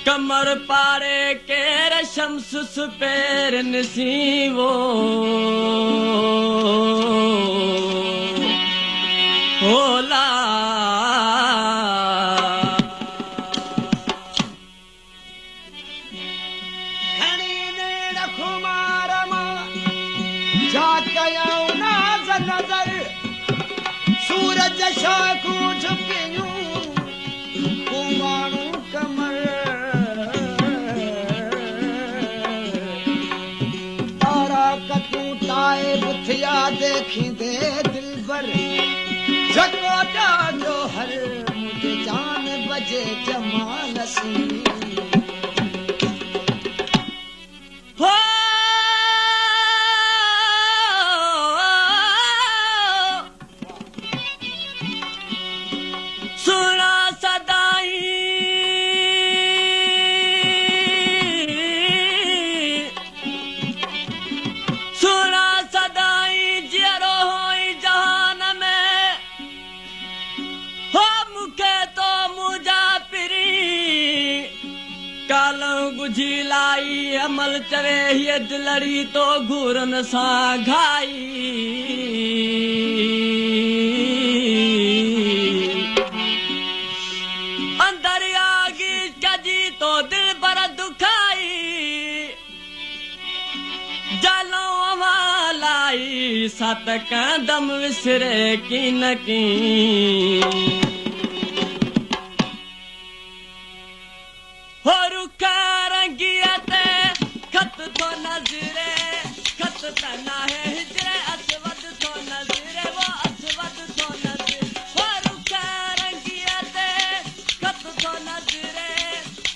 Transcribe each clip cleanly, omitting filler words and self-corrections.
कमर पारे के शम्स सुपेर नसीबो होला खणी ने रखुमार जा कयो नाज नजर सूरज शाखू झुकियूं कुमाणू कमर तारा कतू ताए बुथिया देखी दे दिल भर जको जो हर मुझे जान बजे जमाल सी हो सुना सदाई सुना सदाई जरो होई जहान में हो मुखे तो मुझा पिरी कालों गुझी लाई अमल चवे ये दिलड़ी तो घूरन सा घाई अंदर आगी कजी तो दिल पर दुखाई जालो अमालाई सत कदम विसरे की न की हो रुखा रंगियते खत तो नजरे खत तना है हिजरे असवद तो नजरे वो असवद तो नजरे हो रुखा रंगियते खत तो नजरे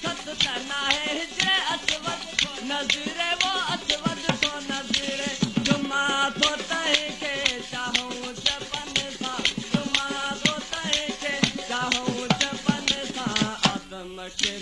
खत तना है हिजरे असवद तो नजरे वो असवद तो नजरे जुमा तो तय के चाहूं जपन सा जुमा तो तय के चाहूं जपन सा आदम के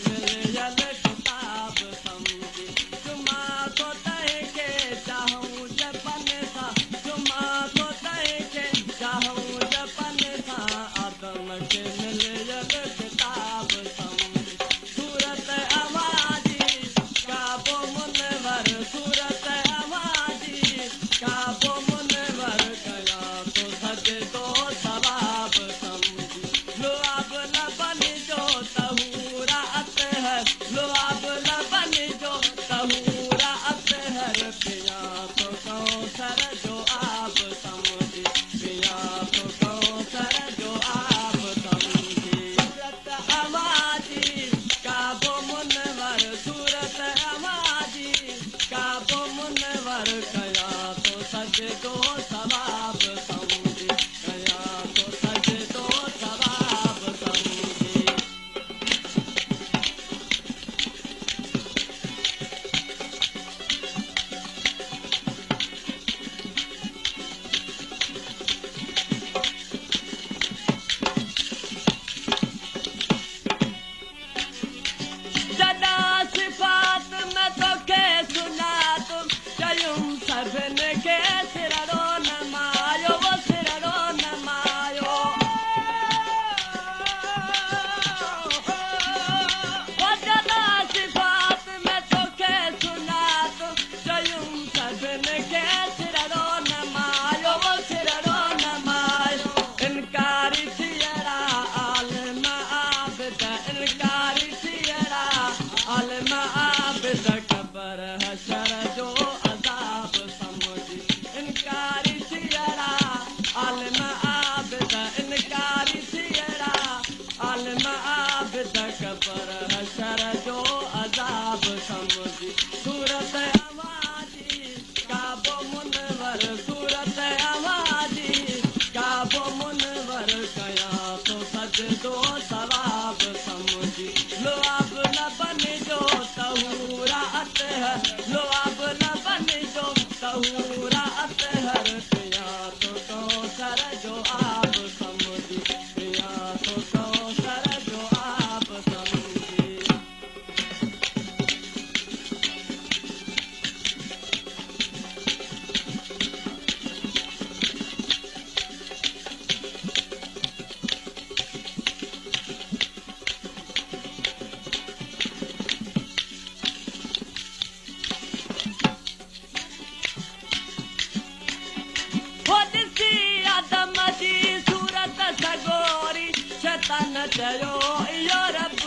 चयो इहो रब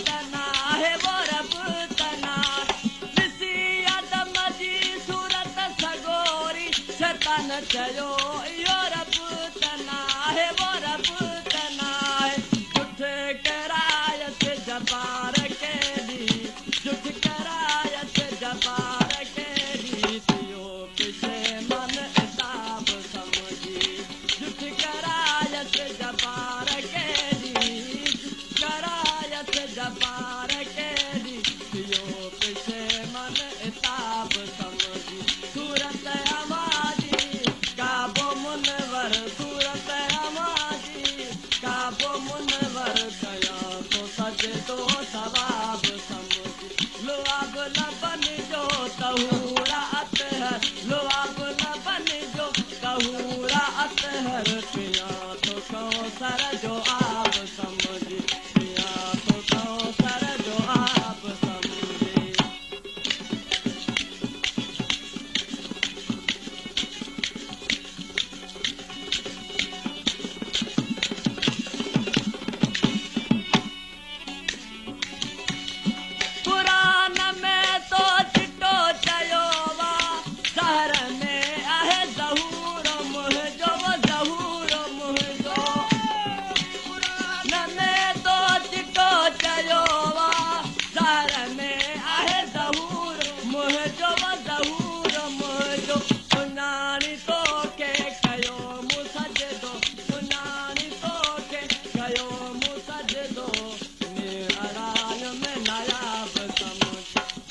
तना है वो रब तना ॾिसी आदम जी सूरत सगोरी शैतान चयो इहो रब तना है वो रब तना झूठ करायत जबार के दी झूठ करायत जबार के दी थियो पिछे मन हिसाब समझी झूठ करायत जबार के दी करायत जबार के दी थियो पिछे मन हिसाब समझी सूरत हमारी काबो मुनवर सूरत हमारी काबो मुनवर कया तो सजदो सवाब समझी लो अब लबन जो तहूरा अतहर लो अब लबन जो तहूरा अतहर पिया तो कौसर जो आब समझी पिया तो कौसर जो आब समझी पुराण में तो चिट्टो चयो वा शहर में आहे ज़हूर मुंहिंजो वो ज़हूर मुंहिंजो पुराण में तो चिट्टो चयो वा शहर में आहे ज़हूर मुंहिंजो वो ज़हूर मुंहिंजो सुञाणी तोखे कयो मूं सजदो सुञाणी तोखे कयो मूं सजदो अराय में नायाब समझ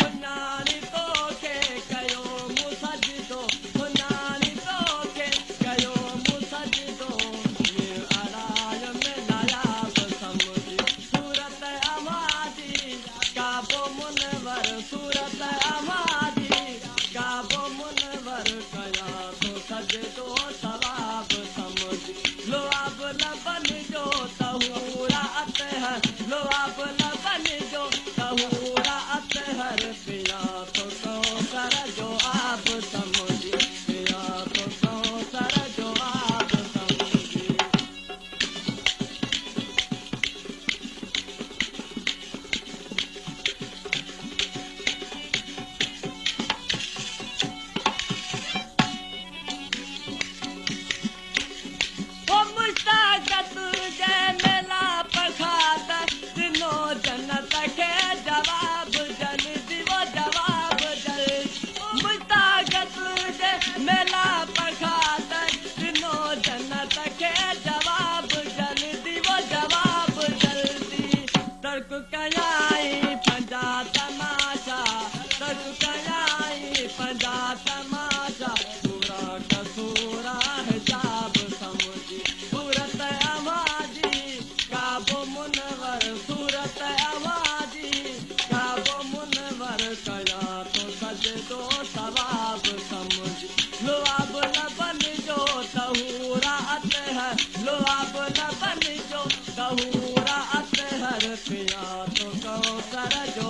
सुञाणी तोखे कयो मूं सजदो सुञाणी तोखे कयो मूं सजदो अराय में नायाब समझ सूरत अमादी काबो मुनवर सूरत अमादी काबो मुनवर कया तो सजदो सवाब समझ लो अब लबन जो तहूरा अतहर लो अब लबन जो तहूरा अतहर पिया तो कौसर जो आब समझी पिया तो कौसर जो आब समझी ओ मुश्ताक तुझे मेला पखात दिनो जन्नत के जवाब जल दिवो जवाब जल मुश्ताक तुझे मेला पखात दिनो जन्नत के जवाब जल दिवो जवाब जल्दी तर्क कयाई पंजा तमाशा तर्क कयाई पंजा तमाशा पूरा कसूरा हिसाब समझी सूरत अमाजी काबो मुनवर सूरत अमाजी काबो मुनवर कया तो सजदो सवाब समझी लो अब लबन जो तहूरा अतहर लो अब लबन जो तहूरा अतहर पिया तो कौसर जो